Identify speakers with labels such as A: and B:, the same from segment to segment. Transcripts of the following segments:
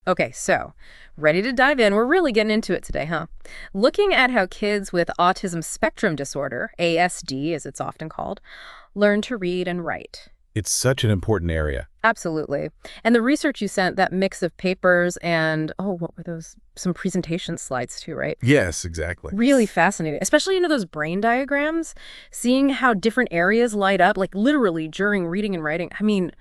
A: Okay, so ready to dive in. We're really getting into it today, huh? Looking at how kids with autism spectrum disorder, ASD as it's often called, learn to read and write.
B: It's such an important area.
A: Absolutely. And the research you sent, that mix of papers and, oh, what were those? Some presentation slides too, right?
B: Yes, exactly.
A: Really fascinating, especially, those brain diagrams, seeing how different areas light up, like literally during reading and writing. I mean,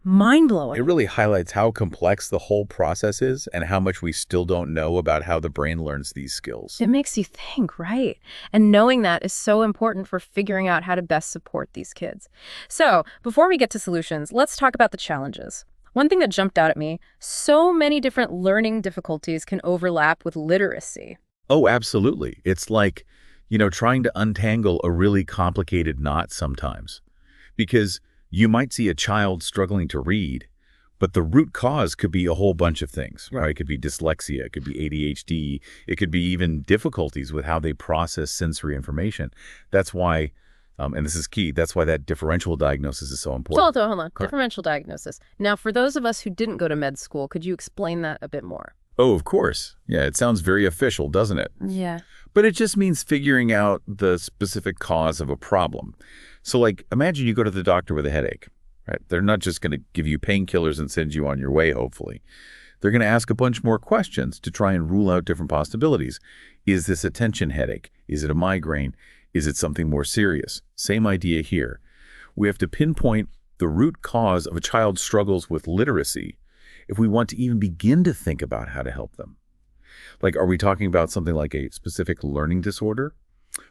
A: mind-blowing.
B: It really highlights how complex the whole process is and how much we still don't know about how the brain learns these skills.
A: It makes you think, right? And knowing that is so important for figuring out how to best support these kids. So, before we get to solutions, let's talk about the challenges. One thing that jumped out at me, so many different learning difficulties can overlap with literacy.
B: Oh, absolutely. It's like, trying to untangle a really complicated knot sometimes. Because you might see a child struggling to read, but the root cause could be a whole bunch of things, right? It could be dyslexia, it could be ADHD, it could be even difficulties with how they process sensory information. That's why, and this is key, that's why that differential diagnosis is so important.
A: So, hold on.
B: Correct.
A: Differential diagnosis. Now, for those of us who didn't go to med school, could you explain that a bit more?
B: Oh, of course. Yeah, it sounds very official, doesn't it?
A: Yeah.
B: But it just means figuring out the specific cause of a problem. So, like, imagine you go to the doctor with a headache, right? They're not just going to give you painkillers and send you on your way, hopefully. They're going to ask a bunch more questions to try and rule out different possibilities. Is this a tension headache? Is it a migraine? Is it something more serious? Same idea here. We have to pinpoint the root cause of a child's struggles with literacy if we want to even begin to think about how to help them. Like, are we talking about something like a specific learning disorder?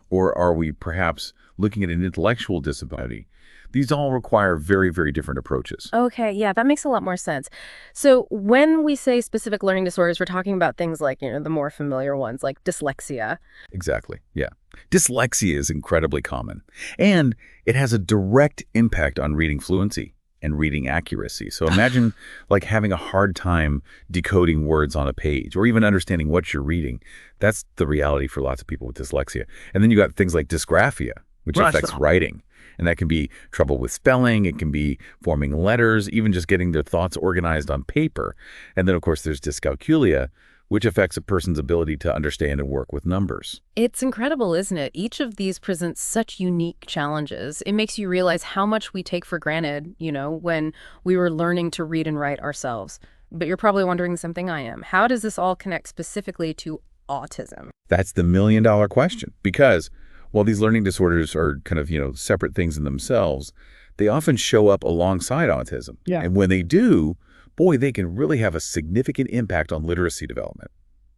B: Or are we perhaps looking at an intellectual disability? These all require very, very different approaches.
A: Okay, yeah, that makes a lot more sense. So when we say specific learning disorders, we're talking about things like, the more familiar ones like dyslexia.
B: Exactly, yeah. Dyslexia is incredibly common, and it has a direct impact on reading fluency and reading accuracy. So imagine like having a hard time decoding words on a page or even understanding what you're reading. That's the reality for lots of people with dyslexia. And then you got things like dysgraphia, which affects writing. And that can be trouble with spelling, it can be forming letters, even just getting their thoughts organized on paper. And then, of course, there's dyscalculia, which affects a person's ability to understand and work with numbers.
A: It's incredible, isn't it? Each of these presents such unique challenges. It makes you realize how much we take for granted, when we were learning to read and write ourselves. But you're probably wondering something I am. How does this all connect specifically to autism?
B: That's the million-dollar question, because while these learning disorders are kind of, separate things in themselves, they often show up alongside autism.
A: Yeah.
B: And when they do, boy, they can really have a significant impact on literacy development.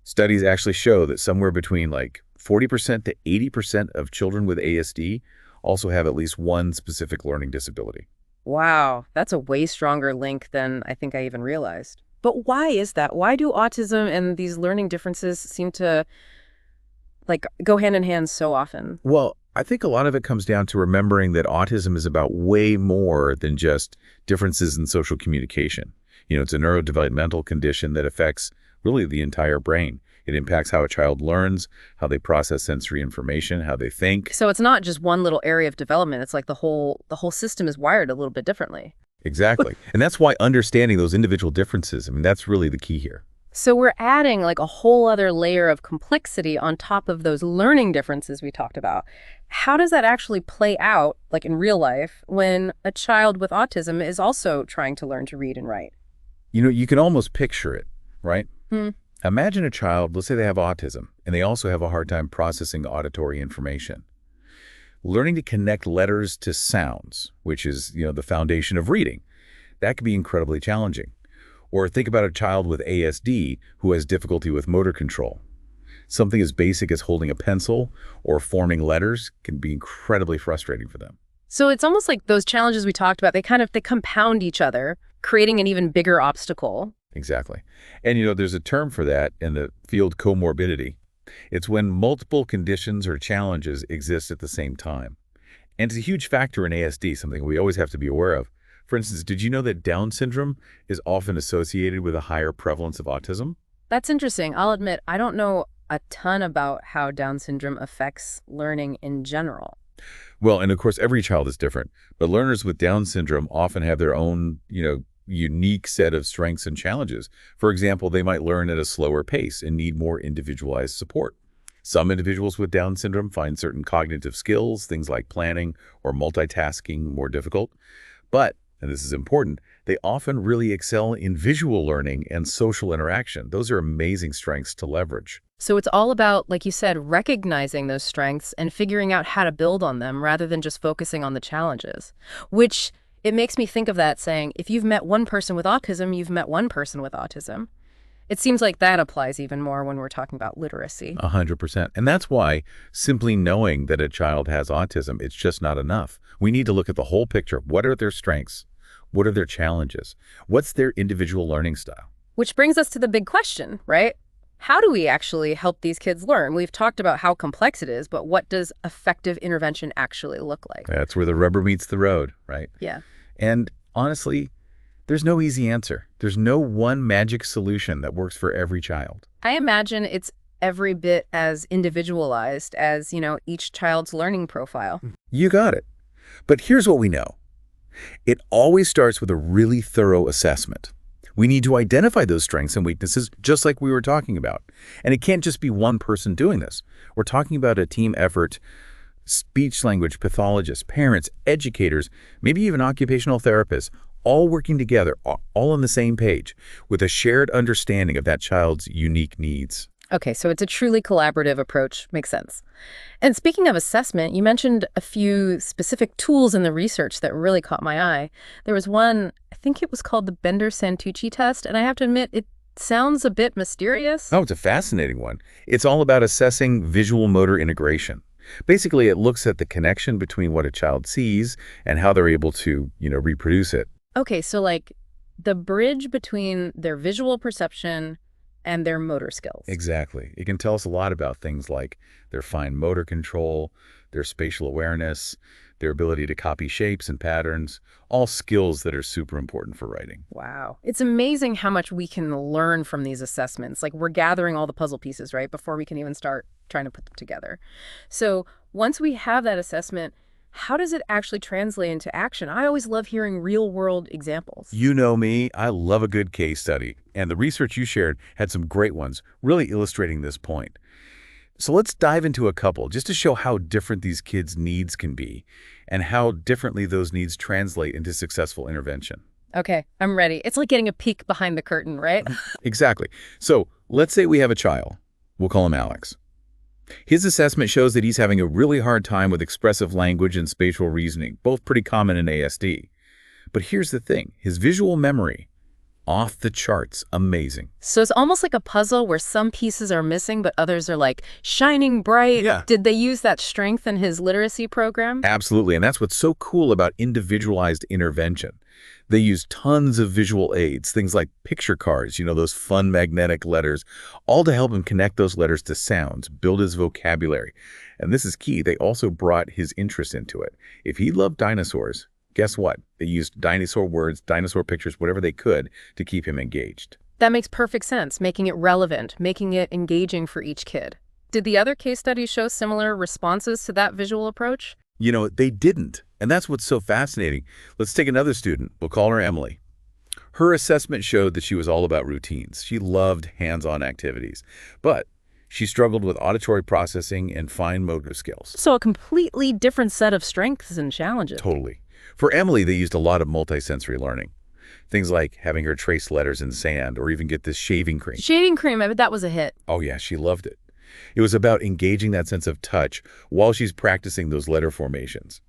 B: Studies actually show that somewhere between like 40% to 80% of children with ASD also have at least one specific learning disability.
A: Wow, that's a way stronger link than I think I even realized. But why is that? Why do autism and these learning differences seem to go hand in hand so often?
B: Well, I think a lot of it comes down to remembering that autism is about way more than just differences in social communication. It's a neurodevelopmental condition that affects really the entire brain. It impacts how a child learns, how they process sensory information, how they think.
A: So it's not just one little area of development. It's like the whole system is wired a little bit differently.
B: Exactly. And that's why understanding those individual differences, that's really the key here.
A: So we're adding like a whole other layer of complexity on top of those learning differences we talked about. How does that actually play out, like in real life, when a child with autism is also trying to learn to read and write?
B: You can almost picture it, right? Imagine a child, let's say they have autism, and they also have a hard time processing auditory information. Learning to connect letters to sounds, which is, the foundation of reading, that can be incredibly challenging. Or think about a child with ASD who has difficulty with motor control. Something as basic as holding a pencil or forming letters can be incredibly frustrating for them.
A: So it's almost like those challenges we talked about, they compound each other, creating an even bigger obstacle.
B: Exactly. And there's a term for that in the field, comorbidity. It's when multiple conditions or challenges exist at the same time. And it's a huge factor in ASD, something we always have to be aware of. For instance, did you know that Down syndrome is often associated with a higher prevalence of autism?
A: That's interesting. I'll admit, I don't know a ton about how Down syndrome affects learning in general.
B: Well, and of course, every child is different, but learners with Down syndrome often have their own, unique set of strengths and challenges. For example, they might learn at a slower pace and need more individualized support. Some individuals with Down syndrome find certain cognitive skills, things like planning or multitasking, more difficult. But, and this is important, they often really excel in visual learning and social interaction. Those are amazing strengths to leverage.
A: So it's all about, like you said, recognizing those strengths and figuring out how to build on them rather than just focusing on the challenges. Which, it makes me think of that saying, if you've met one person with autism, you've met one person with autism. It seems like that applies even more when we're talking about literacy.
B: 100%. And that's why simply knowing that a child has autism, it's just not enough. We need to look at the whole picture. What are their strengths? What are their challenges? What's their individual learning style?
A: Which brings us to the big question, right? How do we actually help these kids learn? We've talked about how complex it is, but what does effective intervention actually look like?
B: That's where the rubber meets the road, right?
A: Yeah.
B: And honestly, there's no easy answer. There's no one magic solution that works for every child.
A: I imagine it's every bit as individualized as, each child's learning profile.
B: You got it. But here's what we know. It always starts with a really thorough assessment. We need to identify those strengths and weaknesses just like we were talking about. And it can't just be one person doing this. We're talking about a team effort, speech language pathologists, parents, educators, maybe even occupational therapists, all working together, all on the same page, with a shared understanding of that child's unique needs.
A: Okay, so it's a truly collaborative approach. Makes sense. And speaking of assessment, you mentioned a few specific tools in the research that really caught my eye. There was one, I think it was called the Bender-Santucci test, and I have to admit, it sounds a bit mysterious.
B: Oh, it's a fascinating one. It's all about assessing visual motor integration. Basically, it looks at the connection between what a child sees and how they're able to, reproduce it.
A: Okay, so like the bridge between their visual perception and their motor skills.
B: Exactly. It can tell us a lot about things like their fine motor control, their spatial awareness, their ability to copy shapes and patterns, all skills that are super important for writing.
A: Wow. It's amazing how much we can learn from these assessments. Like we're gathering all the puzzle pieces, right, before we can even start trying to put them together. So once we have that assessment, how does it actually translate into action? I always love hearing real-world examples.
B: You know me, I love a good case study, and the research you shared had some great ones, really illustrating this point. So let's dive into a couple just to show how different these kids' needs can be and how differently those needs translate into successful intervention.
A: Okay, I'm ready. It's like getting a peek behind the curtain, right?
B: Exactly. So let's say we have a child. We'll call him Alex. His assessment shows that he's having a really hard time with expressive language and spatial reasoning, both pretty common in ASD. But here's the thing, his visual memory, off the charts, amazing.
A: So it's almost like a puzzle where some pieces are missing, but others are like shining bright.
B: Yeah.
A: Did they use that strength in his literacy program?
B: Absolutely, and that's what's so cool about individualized intervention. They use tons of visual aids, things like picture cards, those fun magnetic letters, all to help him connect those letters to sounds, build his vocabulary. And this is key, they also brought his interest into it. If he loved dinosaurs, guess what? They used dinosaur words, dinosaur pictures, whatever they could to keep him engaged.
A: That makes perfect sense, making it relevant, making it engaging for each kid. Did the other case studies show similar responses to that visual approach?
B: They didn't. And that's what's so fascinating. Let's take another student. We'll call her Emily. Her assessment showed that she was all about routines. She loved hands-on activities. But she struggled with auditory processing and fine motor skills.
A: So a completely different set of strengths and challenges.
B: Totally. For Emily, they used a lot of multisensory learning. Things like having her trace letters in sand or even get this shaving cream.
A: Shaving cream, I bet that was a hit.
B: Oh yeah, she loved it. It was about engaging that sense of touch while she's practicing those letter formations.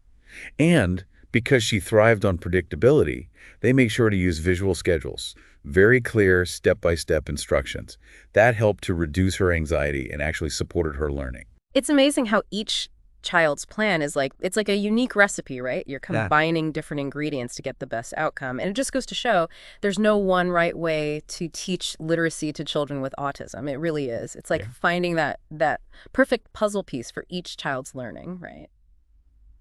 B: And because she thrived on predictability, they make sure to use visual schedules, very clear step-by-step instructions. That helped to reduce her anxiety and actually supported her learning.
A: It's amazing how each child's plan is it's like a unique recipe, right? You're combining different ingredients to get the best outcome. And it just goes to show there's no one right way to teach literacy to children with autism. It really is. It's like finding that perfect puzzle piece for each child's learning, right?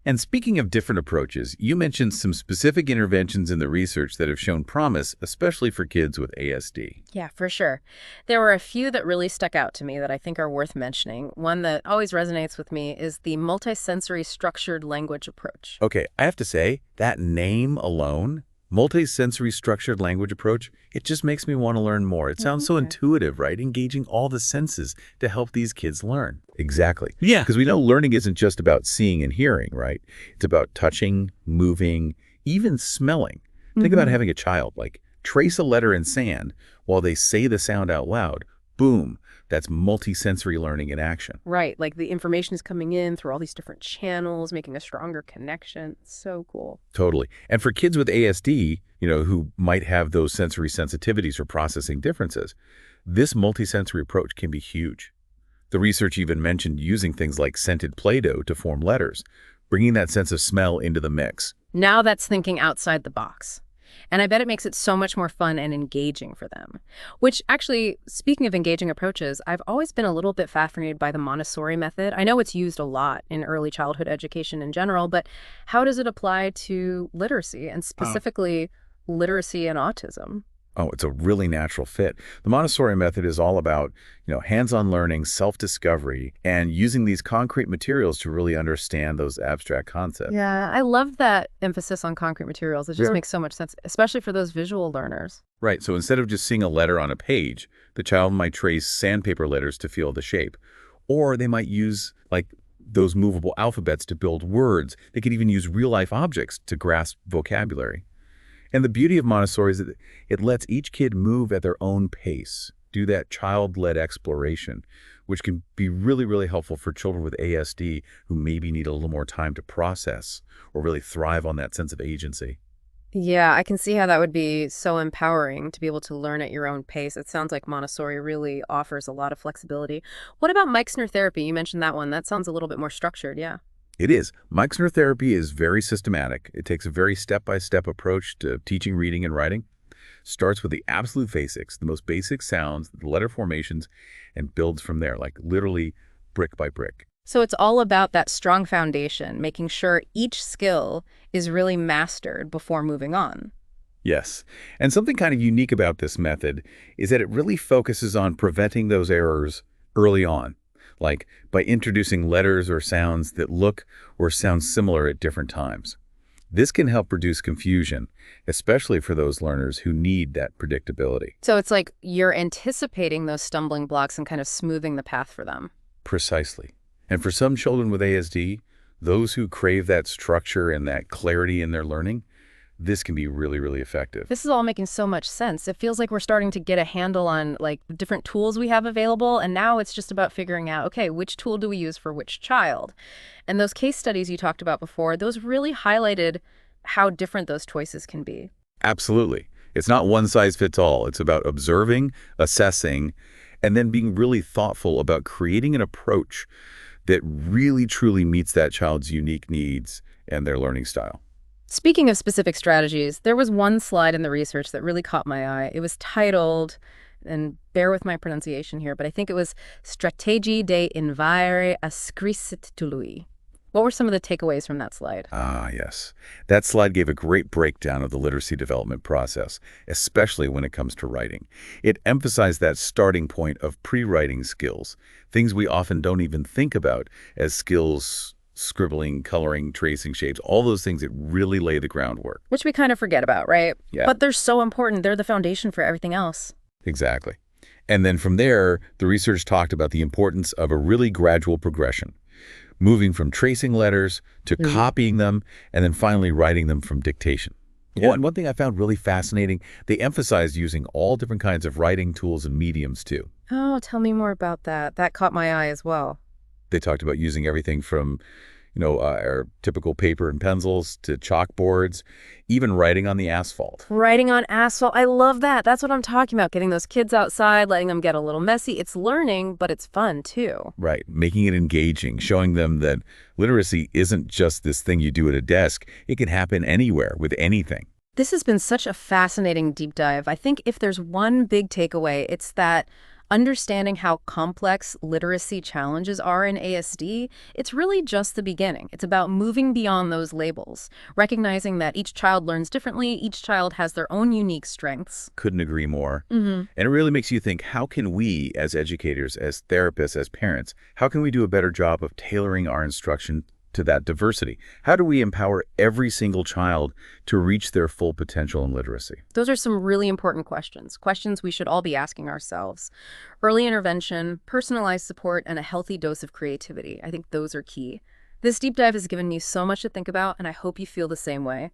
B: And speaking of different approaches, you mentioned some specific interventions in the research that have shown promise, especially for kids with ASD.
A: Yeah, for sure. There were a few that really stuck out to me that I think are worth mentioning. One that always resonates with me is the multisensory structured language approach.
B: Okay, I have to say, that name alone, Multi-sensory structured language approach, it just makes me want to learn more. It sounds so
A: Okay.
B: intuitive, right? Engaging all the senses to help these kids learn. Exactly.
C: Yeah.
B: Because we know learning isn't just about seeing and hearing, right? It's about touching, moving, even smelling. Think about having a child, like trace a letter in sand while they say the sound out loud. Boom. That's multi-sensory learning in action.
A: Right, like the information is coming in through all these different channels, making a stronger connection. So cool.
B: Totally. And for kids with ASD, who might have those sensory sensitivities or processing differences, this multisensory approach can be huge. The research even mentioned using things like scented Play-Doh to form letters, bringing that sense of smell into the mix.
A: Now that's thinking outside the box. And I bet it makes it so much more fun and engaging for them. Which actually, speaking of engaging approaches, I've always been a little bit fascinated by the Montessori method. I know it's used a lot in early childhood education in general, but how does it apply to literacy and specifically literacy and autism?
B: Oh, it's a really natural fit. The Montessori method is all about, hands-on learning, self-discovery, and using these concrete materials to really understand those abstract concepts.
A: Yeah, I love that emphasis on concrete materials. It just makes so much sense, especially for those visual learners.
B: Right, so instead of just seeing a letter on a page, the child might trace sandpaper letters to feel the shape. Or they might use, like, those movable alphabets to build words. They could even use real-life objects to grasp vocabulary. And the beauty of Montessori is that it lets each kid move at their own pace, do that child-led exploration, which can be really, really helpful for children with ASD who maybe need a little more time to process or really thrive on that sense of agency.
A: Yeah, I can see how that would be so empowering to be able to learn at your own pace. It sounds like Montessori really offers a lot of flexibility. What about Meixner therapy? You mentioned that one. That sounds a little bit more structured, yeah.
B: It is. Meixner therapy is very systematic. It takes a very step-by-step approach to teaching reading and writing. Starts with the absolute basics, the most basic sounds, the letter formations, and builds from there, like literally brick by brick.
A: So it's all about that strong foundation, making sure each skill is really mastered before moving on.
B: Yes. And something kind of unique about this method is that it really focuses on preventing those errors early on, like by introducing letters or sounds that look or sound similar at different times. This can help reduce confusion, especially for those learners who need that predictability.
A: So it's like you're anticipating those stumbling blocks and kind of smoothing the path for them.
B: Precisely. And for some children with ASD, those who crave that structure and that clarity in their learning, this can be really, really effective.
A: This is all making so much sense. It feels like we're starting to get a handle on like the different tools we have available. And now it's just about figuring out, okay, which tool do we use for which child? And those case studies you talked about before, those really highlighted how different those choices can be.
B: Absolutely. It's not one size fits all. It's about observing, assessing, and then being really thoughtful about creating an approach that really truly meets that child's unique needs and their learning style.
A: Speaking of specific strategies, there was one slide in the research that really caught my eye. It was titled, and bear with my pronunciation here, but I think it was Strategie de inviare a scristitului. What were some of the takeaways from that slide?
B: Ah, yes. That slide gave a great breakdown of the literacy development process, especially when it comes to writing. It emphasized that starting point of pre-writing skills, things we often don't even think about as skills, scribbling, coloring, tracing shapes, all those things that really lay the groundwork.
A: Which we kind of forget about, right?
B: Yeah.
A: But they're so important. They're the foundation for everything else.
B: Exactly. And then from there, the research talked about the importance of a really gradual progression, moving from tracing letters to copying them, and then finally writing them from dictation.
C: Yeah.
B: One thing I found really fascinating, they emphasized using all different kinds of writing tools and mediums too.
A: Oh, tell me more about that. That caught my eye as well.
B: They talked about using everything from, our typical paper and pencils to chalkboards, even writing on the asphalt.
A: Writing on asphalt. I love that. That's what I'm talking about. Getting those kids outside, letting them get a little messy. It's learning, but it's fun too.
B: Right. Making it engaging, showing them that literacy isn't just this thing you do at a desk. It can happen anywhere with anything.
A: This has been such a fascinating deep dive. I think if there's one big takeaway, it's that understanding how complex literacy challenges are in ASD, it's really just the beginning. It's about moving beyond those labels, recognizing that each child learns differently, each child has their own unique strengths.
B: Couldn't agree more. And it really makes you think, how can we as educators, as therapists, as parents, how can we do a better job of tailoring our instruction to that diversity? How do we empower every single child to reach their full potential in literacy?
A: Those are some really important questions, questions we should all be asking ourselves. Early intervention, personalized support, and a healthy dose of creativity. I think those are key. This deep dive has given me so much to think about, and I hope you feel the same way.